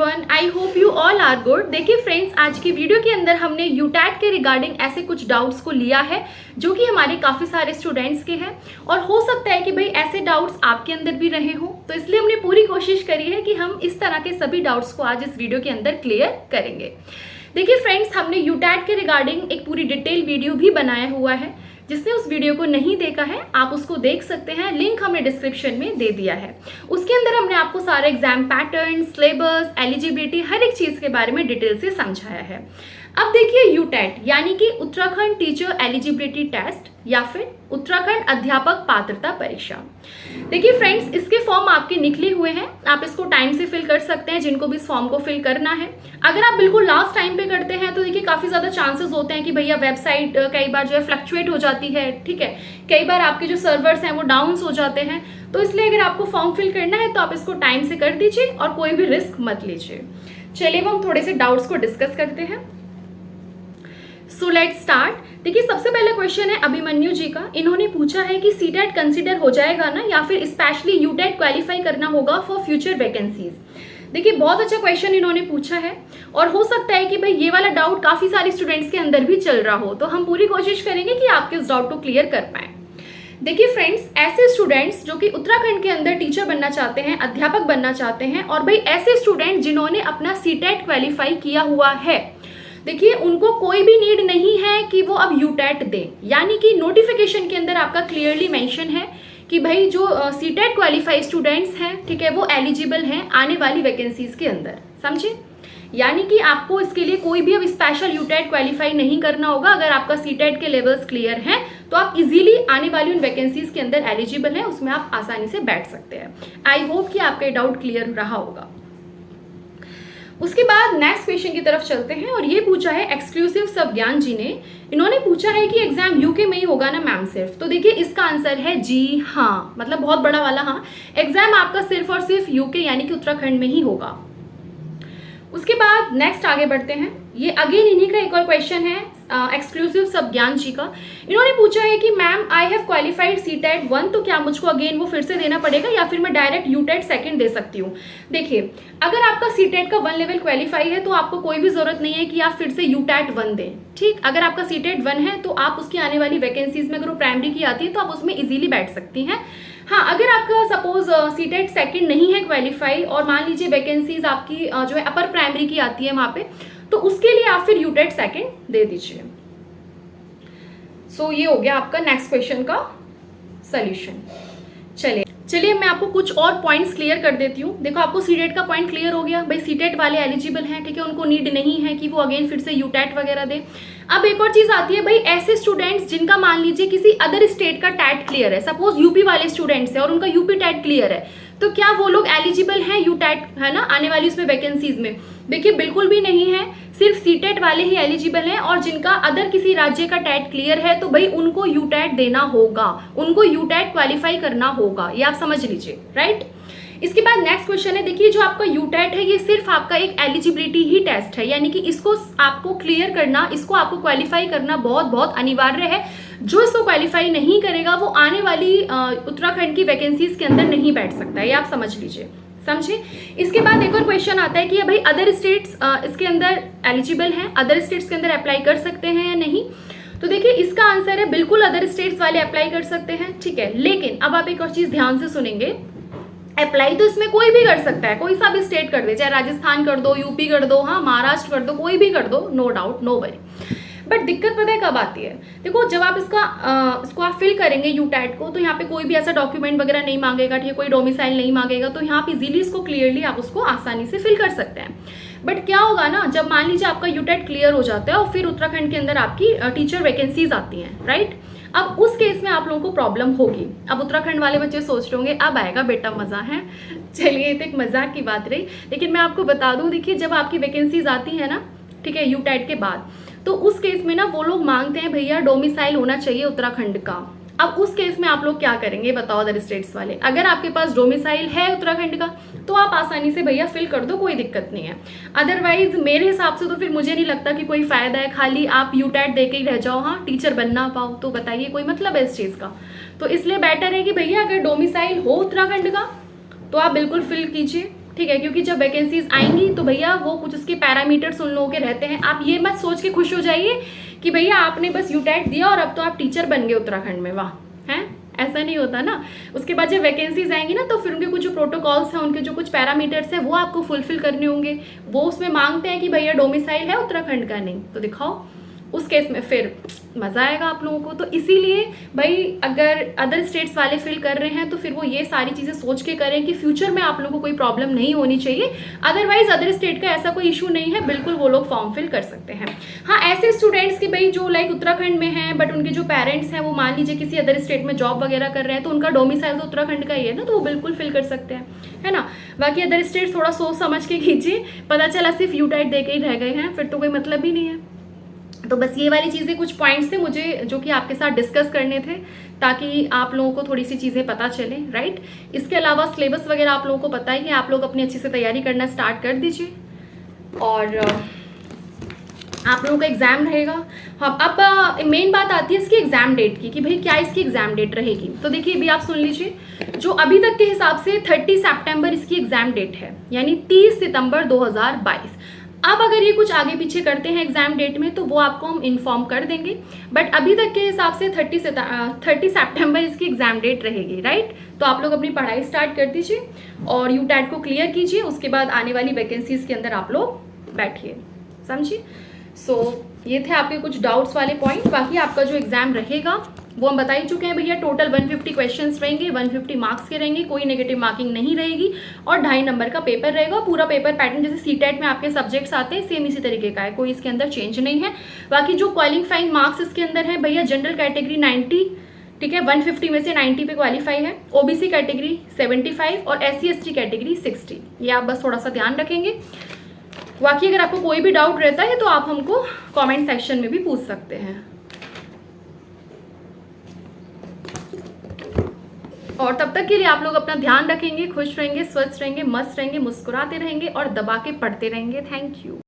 Everyone, I hope you all are good. देखिए friends, आज की वीडियो के अंदर हमने यूटैट के रिगार्डिंग ऐसे कुछ डाउट्स को लिया है जो कि हमारे काफ़ी सारे स्टूडेंट्स के हैं और हो सकता है कि भाई ऐसे डाउट्स आपके अंदर भी रहे हों, तो इसलिए हमने पूरी कोशिश करी है कि हम इस तरह के सभी डाउट्स को आज इस वीडियो के अंदर क्लियर करेंगे। देखिए फ्रेंड्स, हमने यूटैट के रिगार्डिंग एक पूरी डिटेल वीडियो भी बनाया हुआ है। जिसने उस वीडियो को नहीं देखा है आप उसको देख सकते हैं, लिंक हमने डिस्क्रिप्शन में दे दिया है। उसके अंदर हमने आपको सारे एग्जाम पैटर्न, सिलेबस, एलिजिबिलिटी, हर एक चीज़ के बारे में डिटेल से समझाया है। अब देखिए यूटैट यानी कि उत्तराखंड टीचर एलिजिबिलिटी टेस्ट या फिर उत्तराखंड अध्यापक पात्रता परीक्षा। देखिए फ्रेंड्स, इसके फॉर्म आपके निकले हुए हैं, आप इसको टाइम से फिल कर सकते हैं जिनको भी इस फॉर्म को फिल करना है। अगर आप बिल्कुल लास्ट टाइम पे करते हैं तो देखिए काफ़ी ज़्यादा चांसेस होते हैं कि भैया वेबसाइट कई बार जो है फ्लक्चुएट हो जाती है, ठीक है, कई बार आपके जो सर्वर्स हैं वो डाउन्स हो जाते हैं। तो इसलिए अगर आपको फॉर्म फिल करना है तो आप इसको टाइम से कर दीजिए और कोई भी रिस्क मत लीजिए। चलिए हम थोड़े से डाउट्स को डिस्कस करते हैं। So let's start. देखिए सबसे पहला क्वेश्चन है अभिमन्यु जी का। इन्होंने पूछा है कि सीटेट कंसीडर हो जाएगा ना, या फिर स्पेशली यूटेट क्वालिफाई करना होगा फॉर फ्यूचर वैकेंसीज। देखिए बहुत अच्छा क्वेश्चन इन्होंने पूछा है और हो सकता है कि भाई ये वाला डाउट काफ़ी सारे स्टूडेंट्स के अंदर भी चल रहा हो, तो हम पूरी कोशिश करेंगे कि आपके इस डाउट को क्लियर कर पाएँ। देखिए फ्रेंड्स, ऐसे स्टूडेंट्स जो कि उत्तराखंड के अंदर टीचर बनना चाहते हैं, अध्यापक बनना चाहते हैं, और भाई ऐसे स्टूडेंट जिन्होंने अपना सीटेट क्वालिफाई किया हुआ है, देखिए उनको कोई भी नीड नहीं है कि वो अब यूटेट दें। यानी कि नोटिफिकेशन के अंदर आपका क्लियरली मेंशन है कि भाई जो सीटेट क्वालिफाई स्टूडेंट्स हैं, ठीक है, वो एलिजिबल हैं आने वाली वैकेंसीज के अंदर, समझे। यानी कि आपको इसके लिए कोई भी अब स्पेशल यूटेट क्वालिफाई नहीं करना होगा। अगर आपका सीटेट के लेवल्स क्लियर हैं तो आप इजीली आने वाली उन वैकेंसीज के अंदर एलिजिबल हैं, उसमें आप आसानी से बैठ सकते हैं। आई होप कि आपका डाउट क्लियर रहा होगा। उसके बाद नेक्स्ट क्वेश्चन की तरफ चलते हैं और ये पूछा है एक्सक्लूसिव सवज्ञान जी ने। इन्होंने पूछा है कि एग्जाम यूके में ही होगा ना मैम सिर्फ। तो देखिए इसका आंसर है जी हाँ, मतलब बहुत बड़ा वाला हाँ, एग्जाम आपका सिर्फ और सिर्फ यूके यानी कि उत्तराखंड में ही होगा। उसके बाद नेक्स्ट आगे बढ़ते हैं। ये अगेन इन्हीं का एक और क्वेश्चन है एक्सक्लूसिव सवज्ञान जी का। इन्होंने पूछा है कि ma'am I have qualified CTET 1, तो क्या मुझको अगेन वो फिर से देना पड़ेगा या फिर मैं डायरेक्ट यूटेट 2 दे सकती हूँ। देखिए अगर आपका सीटेट का 1 लेवल क्वालिफाई है तो आपको कोई भी जरूरत नहीं है कि आप फिर से यूटेट 1 दें, ठीक। अगर आपका सीटेट 1 है तो आप उसकी आने वाली वैकेंसीज में अगर वो प्राइमरी की आती है तो आप उसमें इजीली बैठ सकती हैं। हाँ, अगर आपका सपोज सीटेट 2 नहीं है क्वालिफाई और मान लीजिए वैकेंसीज आपकी जो है अपर प्राइमरी की आती है वहाँ पे, तो उसके लिए आप फिर यूटेट 2 दे दीजिए। सो ये हो गया आपका नेक्स्ट क्वेश्चन का सॉल्यूशन। चलिए मैं आपको कुछ और पॉइंट्स क्लियर कर देती हूँ। देखो आपको सीटेट का पॉइंट क्लियर हो गया, भाई सीटेट वाले एलिजिबल हैं, ठीक है, उनको नीड नहीं है कि वो अगेन फिर से यूटेट वगैरह दे। अब एक और चीज आती है, भाई ऐसे स्टूडेंट्स जिनका मान लीजिए किसी अदर स्टेट का टैट क्लियर है, सपोज यूपी वाले स्टूडेंट्स है और उनका यूपी टैट क्लियर है, तो क्या वो लोग एलिजिबल हैं यूटेट, है ना, आने वाली उसमें वैकेंसीज में? देखिए बिल्कुल भी नहीं है, सिर्फ सीटेट वाले ही एलिजिबल हैं और जिनका अदर किसी राज्य का टैट क्लियर है तो भाई उनको यूटेट देना होगा, उनको यूटेट क्वालिफाई करना होगा, ये आप समझ लीजिए, राइट। इसके बाद नेक्स्ट क्वेश्चन है, देखिए जो आपका यूटेट है ये सिर्फ आपका एक एलिजिबिलिटी ही टेस्ट है, यानी कि इसको आपको क्लियर करना, इसको आपको क्वालिफाई करना बहुत बहुत अनिवार्य है। जो इसको क्वालिफाई नहीं करेगा वो आने वाली उत्तराखंड की वैकेंसीज के अंदर नहीं बैठ सकता है, ये आप समझ लीजिए, समझे। इसके बाद एक और क्वेश्चन आता है कि भाई अदर स्टेट्स इसके अंदर एलिजिबल हैं, अदर स्टेट्स के अंदर अप्लाई कर सकते हैं या नहीं। तो देखिए इसका आंसर है बिल्कुल अदर स्टेट्स वाले अप्लाई कर सकते हैं, ठीक है। लेकिन अब आप एक और चीज ध्यान से सुनेंगे, अप्लाई तो इसमें कोई भी कर सकता है, कोई सा भी स्टेट कर दे, चाहे राजस्थान कर दो, यूपी कर दो, हाँ महाराष्ट्र कर दो, कोई भी कर दो, no doubt, no worry. But दिक्कत पता है कब आती है? देखो जब आप इसको आप फिल करेंगे यूटेट को, तो यहाँ पे कोई भी ऐसा डॉक्यूमेंट वगैरह नहीं मांगेगा, ठीक है, कोई डोमिसाइल नहीं मांगेगा, तो यहाँ पे इजीली इसको क्लियरली आप उसको आसानी से फिल कर सकते हैं। बट क्या होगा ना, जब मान लीजिए आपका यूटेट क्लियर हो जाता है और फिर उत्तराखंड के अंदर आपकी टीचर वैकेंसीज आती हैं, राइट, अब उस केस में आप लोगों को प्रॉब्लम होगी। अब उत्तराखंड वाले बच्चे सोच रहे होंगे अब आएगा बेटा मजा है। चलिए ये तो एक मजाक की बात रही, लेकिन मैं आपको बता दूं, देखिए जब आपकी वैकेंसीज आती है ना, ठीक है, यूटेट के बाद, तो उस केस में ना वो लोग मांगते हैं भैया डोमिसाइल होना चाहिए उत्तराखंड का। अब उस केस में आप लोग क्या करेंगे बताओ अदर स्टेट्स वाले? अगर आपके पास डोमिसाइल है उत्तराखंड का तो आप आसानी से भैया फिल कर दो, कोई दिक्कत नहीं है। अदरवाइज मेरे हिसाब से तो फिर मुझे नहीं लगता कि कोई फायदा है, खाली आप यूटेट दे के ही रह जाओ, हाँ टीचर बन ना पाओ, तो बताइए कोई मतलब है इस चीज़ का? तो इसलिए बेटर है कि भैया अगर डोमिसाइल हो उत्तराखंड का तो आप बिल्कुल फिल कीजिए, ठीक है, क्योंकि जब वैकेंसीज आएंगी तो भैया वो कुछ उसके पैरामीटर्स उन लोगों के रहते हैं। आप ये मत सोच के खुश हो जाइए कि भैया आपने बस यूटेट दिया और अब तो आप टीचर बन गए उत्तराखंड में, वाह हैं, ऐसा नहीं होता ना। उसके बाद जब वैकेंसीज आएंगी ना तो फिर उनके कुछ जो प्रोटोकॉल्स हैं, उनके जो कुछ पैरामीटर्स हैं वो आपको फुलफिल करने होंगे। वो उसमें मांगते हैं कि भैया डोमिसाइल है उत्तराखंड का, नहीं तो दिखाओ, उस केस में फिर मज़ा आएगा आप लोगों को। तो इसीलिए भाई अगर अदर स्टेट्स वाले फिल कर रहे हैं तो फिर वो ये सारी चीज़ें सोच के करें कि फ्यूचर में आप लोगों को कोई प्रॉब्लम नहीं होनी चाहिए। अदरवाइज अदर स्टेट का ऐसा कोई इशू नहीं है, बिल्कुल वो लोग फॉर्म फिल कर सकते हैं। हाँ, ऐसे स्टूडेंट्स की भाई जो लाइक उत्तराखंड में हैं बट उनके जो पेरेंट्स हैं वो मान लीजिए किसी अदर स्टेट में जॉब वगैरह कर रहे हैं तो उनका डोमिसाइल तो उत्तराखंड का ही है ना, तो वो बिल्कुल फिल कर सकते हैं, है ना। बाकी अदर स्टेट थोड़ा सोच समझ के कीजिए, पता चला सिर्फ यूटाइट दे के ही रह गए हैं फिर तो कोई मतलब ही नहीं है। तो बस ये वाली चीज़ें कुछ पॉइंट्स थे मुझे जो कि आपके साथ डिस्कस करने थे ताकि आप लोगों को थोड़ी सी चीज़ें पता चले, राइट। इसके अलावा सिलेबस वगैरह आप लोगों को पता ही है, आप लोग अपनी अच्छे से तैयारी करना स्टार्ट कर दीजिए। और आप लोगों का एग्ज़ाम रहेगा। हाँ, अब मेन बात आती है इसकी एग्ज़ाम डेट की कि भाई क्या इसकी एग्ज़ाम डेट रहेगी। तो देखिए अभी आप सुन लीजिए, जो अभी तक के हिसाब से 30 सितंबर इसकी एग्ज़ाम डेट है, यानी 30 सितंबर 2022। अब अगर ये कुछ आगे पीछे करते हैं एग्जाम डेट में तो वो आपको हम इन्फॉर्म कर देंगे, बट अभी तक के हिसाब से 30 सितंबर इसकी एग्जाम डेट रहेगी, राइट। तो आप लोग अपनी पढ़ाई स्टार्ट कर दीजिए और यूटेट को क्लियर कीजिए, उसके बाद आने वाली वैकेंसीज के अंदर आप लोग बैठिए, समझिए। सो ये थे आपके कुछ डाउट्स वाले पॉइंट। बाकी आपका जो एग्जाम रहेगा वो हम बता ही चुके हैं भैया, टोटल 150 क्वेश्चंस रहेंगे, 150 मार्क्स के रहेंगे, कोई नेगेटिव मार्किंग नहीं रहेगी और 2.5 नंबर का पेपर रहेगा। पूरा पेपर पैटर्न जैसे सीटेट में आपके सब्जेक्ट्स आते हैं सेम इसी तरीके का है, कोई इसके अंदर चेंज नहीं है। बाकी जो क्वालिफाइंग मार्क्स इसके अंदर है भैया, जनरल कैटेगरी 90, ठीक है, 150 में से 90 पे क्वालिफाई है, ओबीसी कैटेगरी 75 और SC/ST कैटेगरी 60। ये आप बस थोड़ा सा ध्यान रखेंगे। बाकी अगर आपको कोई भी डाउट रहता है तो आप हमको कमेंट सेक्शन में भी पूछ सकते हैं। और तब तक के लिए आप लोग अपना ध्यान रखेंगे, खुश रहेंगे, स्वस्थ रहेंगे, मस्त रहेंगे, मुस्कुराते रहेंगे और दबा के पढ़ते रहेंगे। Thank you.